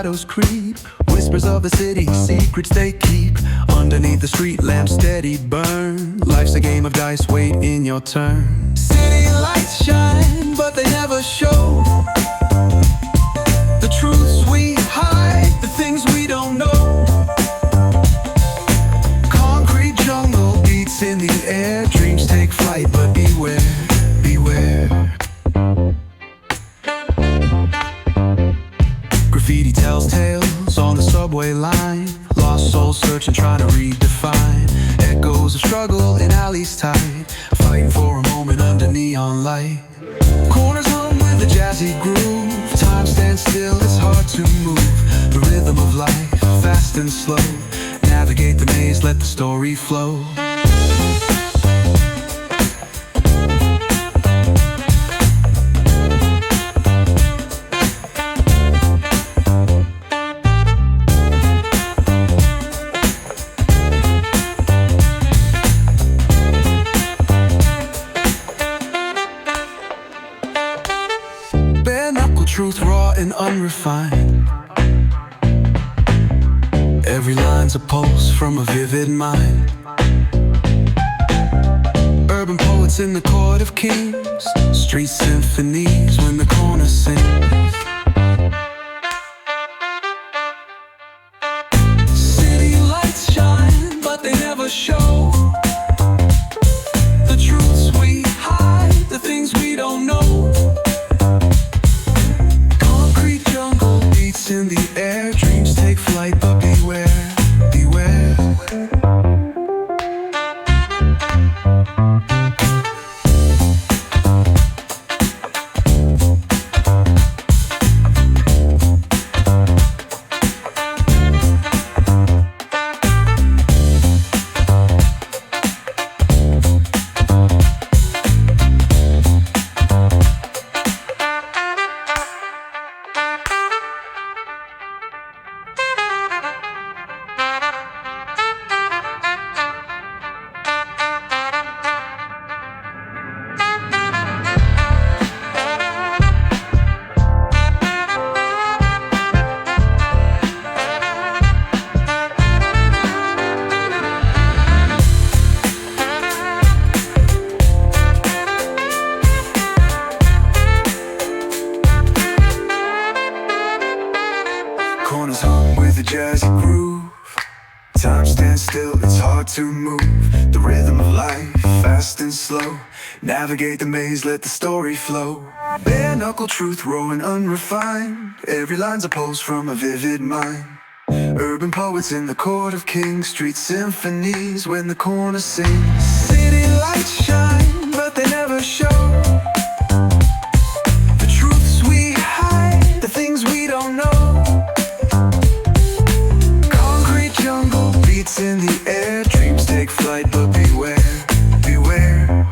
shadows creep, whispers of the city, secrets they keep. Underneath the street lamp steady burn. Life's a game of dice, wait in your turn. City lights shine, but they never show the truths we hide, the things we don't know. Concrete jungle beats in the air. Dreams take flight, but beware, beware. Graffiti tells tales on the subway line. Lost souls searching, trying to redefine. Echoes of struggle in alleys tight, fighting for a moment under neon light. Corners hum with a jazzy groove. Time stands still, it's hard to move. The rhythm of life, fast and slow. Navigate the maze, let the story flow. Truth raw and unrefined. Every line's a pulse from a vivid mind. Urban poets in the court of kings, street symphonies when the corner sings. City lights shine, but they never show the truths we hide, the things we don't know. In the air, dreams take flight, but beware, beware. Corners hum with a jazzy groove. Time stands still, it's hard to move. The rhythm of life, fast and slow. Navigate the maze, let the story flow. Bare knuckle truth, raw and unrefined. Every line's a pulse from a vivid mind. Urban poets in the court of kings, street symphonies when the corner sings. City lights shine, but they never show the truths we hide, the things we don't know. In the air, dreams take flight, but beware, beware.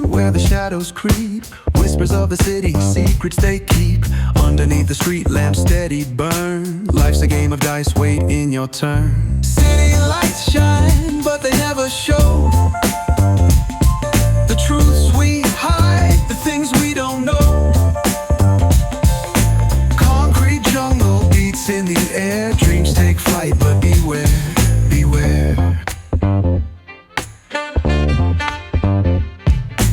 Where the shadows creep, whispers of the city, secrets they keep. Underneath the street lamp steady burn. Life's a game of dice, wait in your turn. City lights shine, but they never show the truths we hide, the things we don't know. Concrete jungle beats in the air. Dreams take flight, but beware, beware.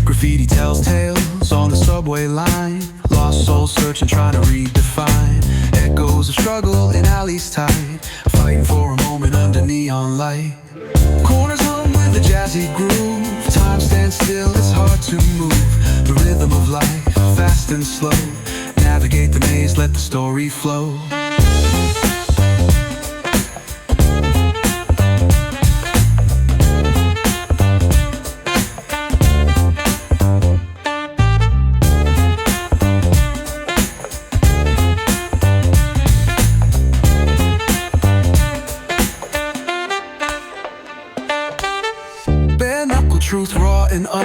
Graffiti tells tales on the subway line. Lost souls searching, trying to redefine. Echoes of struggle in alleys tight, fighting for a moment under neon light. Corners hum with a jazzy groove. Time stands still, it's hard to move. The rhythm of life, fast and slow. Navigate the maze, let the story flow.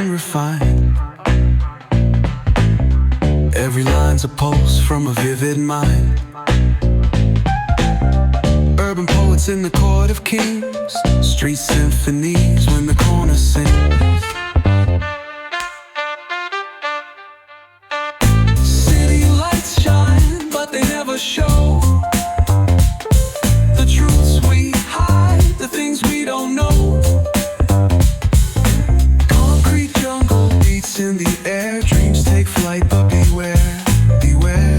unrefined. Every line's a pulse from a vivid mind. Urban poets in the court of kings, street symphonies when the corner sings. City lights shine, but they never show the truths we hide, the things we don't know. Concrete jungle beats in the air, dreams take flight, but beware, beware.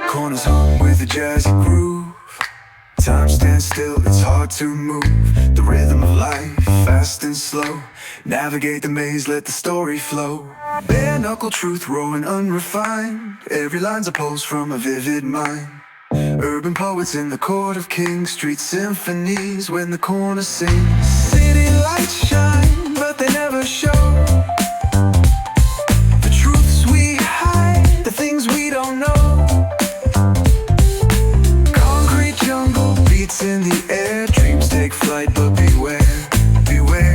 Corners hum with a jazzy groove. Time stands still, it's hard to move. The rhythm of life, fast and slow. Navigate the maze, let the story flow. Bare knuckle truth, raw and unrefined. Every line's a pulse from a vivid mind. Urban poets in the court of kings, street symphonies when the corner sings. City lights shine, but they never show the truths we hide, the things we don't know. Beats in the air, dreams take flight, but beware, beware.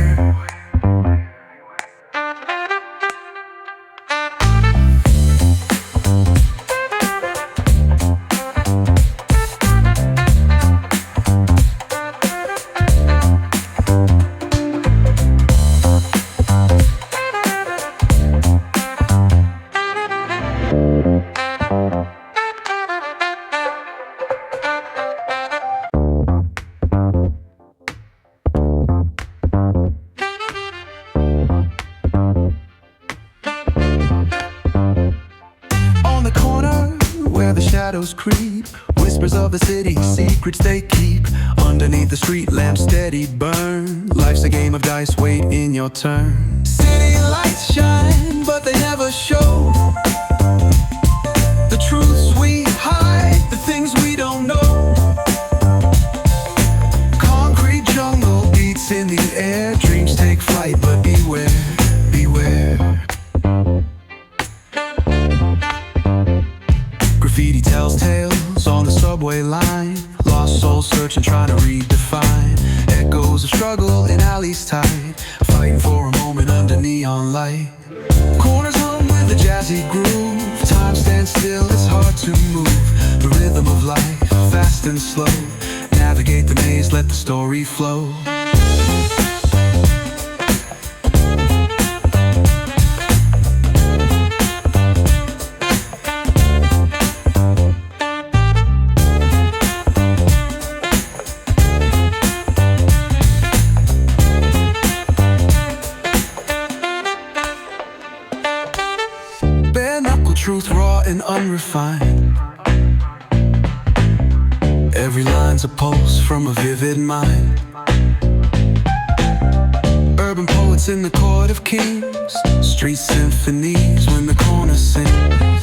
Where the shadows creep, whispers of the city, secrets they keep. Underneath the street lamp, steady burn. Life's a game of dice, wait in your turn. City lights shine, but they never show the truths we hide, the things we don't know. Concrete jungle beats in the air, dreams take flight, but beware, beware. Graffiti tells tales on the subway line. Lost souls searching, trying to redefine. Echoes of struggle in alleys tight, fighting for a moment under neon light. Corners hum with a jazzy groove. Time stands still, it's hard to move. The rhythm of life, fast and slow. Navigate the maze, let the story flow. Truth raw and unrefined. Every line's a pulse from a vivid mind. Urban poets in the court of kings, street symphonies when the corner sings.